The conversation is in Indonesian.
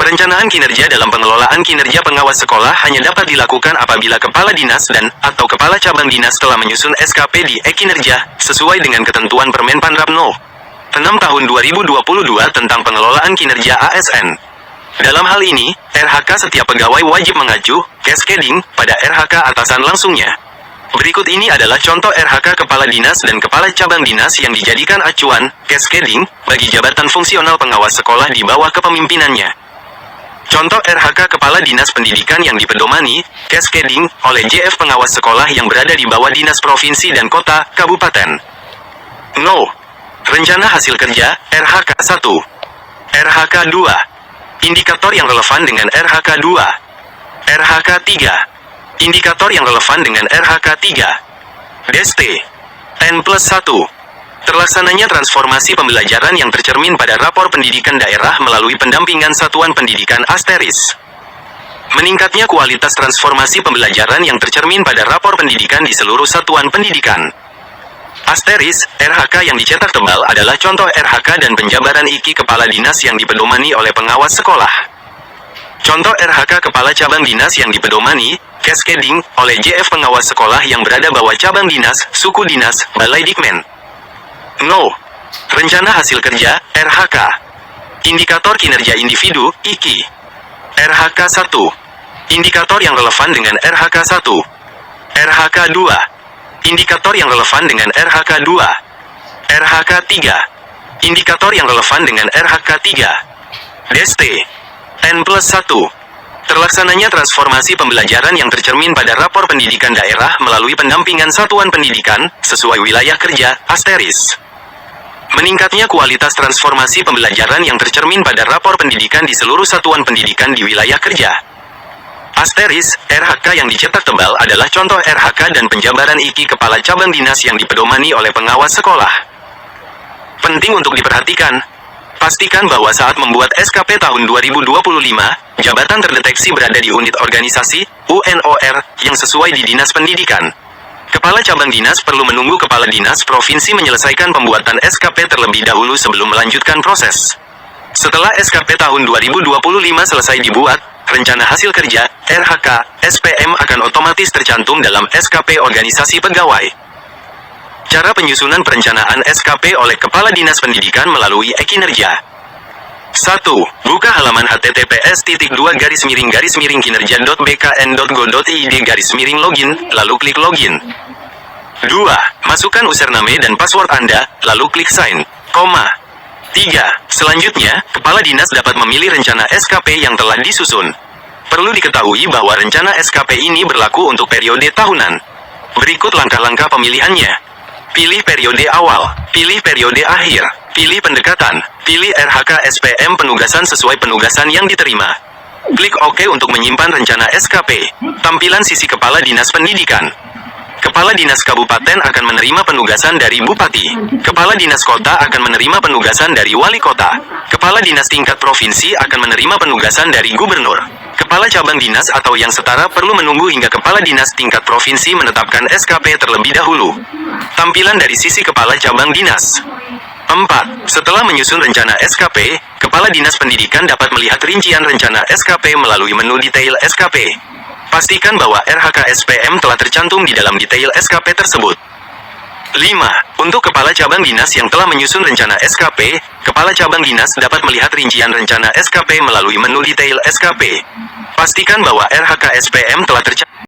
Perencanaan kinerja dalam pengelolaan kinerja pengawas sekolah hanya dapat dilakukan apabila kepala dinas dan/atau kepala cabang dinas telah menyusun SKP di E-Kinerja, sesuai dengan ketentuan Permenpan RAP No. 6 Tahun 2022 tentang pengelolaan kinerja ASN. Dalam hal ini, RHK setiap pegawai wajib mengacu, cascading, pada RHK atasan langsungnya. Berikut ini adalah contoh RHK Kepala Dinas dan Kepala Cabang Dinas yang dijadikan acuan, cascading, bagi jabatan fungsional pengawas sekolah di bawah kepemimpinannya. Contoh RHK Kepala Dinas Pendidikan yang dipedomani, cascading, oleh JF pengawas sekolah yang berada di bawah Dinas Provinsi dan Kota, Kabupaten. No. Rencana Hasil Kerja, RHK 1. RHK 2. Indikator yang relevan dengan RHK 2. RHK 3. Indikator yang relevan dengan RHK 3. DST. N+1. Terlaksananya transformasi pembelajaran yang tercermin pada rapor pendidikan daerah melalui pendampingan satuan pendidikan Asteris. Meningkatnya kualitas transformasi pembelajaran yang tercermin pada rapor pendidikan di seluruh satuan pendidikan. Asteris, RHK yang dicetak tebal adalah contoh RHK dan penjabaran IKI Kepala Dinas yang dipedomani oleh pengawas sekolah. Contoh RHK Kepala Cabang Dinas yang dipedomani, cascading, oleh JF pengawas sekolah yang berada bawah cabang dinas, suku dinas, balai dikmen. No. Rencana Hasil Kerja, RHK. Indikator Kinerja Individu, IKI. RHK 1. Indikator yang relevan dengan RHK 1. RHK 2. Indikator yang relevan dengan RHK 2. RHK 3. Indikator yang relevan dengan RHK 3. DST. N+1. Terlaksananya transformasi pembelajaran yang tercermin pada rapor pendidikan daerah melalui pendampingan satuan pendidikan, sesuai wilayah kerja, Asteris. Meningkatnya kualitas transformasi pembelajaran yang tercermin pada rapor pendidikan di seluruh satuan pendidikan di wilayah kerja. Asteris, RHK yang dicetak tebal adalah contoh RHK dan penjabaran IKI Kepala Cabang Dinas yang dipedomani oleh pengawas sekolah. Penting untuk diperhatikan, pastikan bahwa saat membuat SKP tahun 2025, jabatan terdeteksi berada di unit organisasi, UNOR, yang sesuai di Dinas Pendidikan. Kepala Cabang Dinas perlu menunggu Kepala Dinas Provinsi menyelesaikan pembuatan SKP terlebih dahulu sebelum melanjutkan proses. Setelah SKP tahun 2025 selesai dibuat, Rencana Hasil Kerja, RHK, SPM akan otomatis tercantum dalam SKP Organisasi Pegawai. Cara penyusunan perencanaan SKP oleh Kepala Dinas Pendidikan melalui E-Kinerja. 1. Buka halaman https://kinerja.bkn.go.id/login, lalu klik login. 2. Masukkan username dan password Anda, lalu klik sign, 3. Selanjutnya, Kepala Dinas dapat memilih rencana SKP yang telah disusun. Perlu diketahui bahwa rencana SKP ini berlaku untuk periode tahunan. Berikut langkah-langkah pemilihannya. Pilih periode awal, pilih periode akhir, pilih pendekatan, pilih RHK SPM penugasan sesuai penugasan yang diterima. Klik OK untuk menyimpan rencana SKP. Tampilan sisi Kepala Dinas Pendidikan. Kepala Dinas Kabupaten akan menerima penugasan dari Bupati. Kepala Dinas Kota akan menerima penugasan dari Wali Kota. Kepala Dinas tingkat Provinsi akan menerima penugasan dari Gubernur. Kepala Cabang Dinas atau yang setara perlu menunggu hingga Kepala Dinas tingkat Provinsi menetapkan SKP terlebih dahulu. Tampilan dari sisi Kepala Cabang Dinas. 4. Setelah menyusun rencana SKP, Kepala Dinas Pendidikan dapat melihat rincian rencana SKP melalui menu detail SKP. Pastikan bahwa RHK SPM telah tercantum di dalam detail SKP tersebut. 5. Untuk Kepala Cabang Dinas yang telah menyusun rencana SKP, Kepala Cabang Dinas dapat melihat rincian rencana SKP melalui menu detail SKP. Pastikan bahwa RHK SPM telah tercantum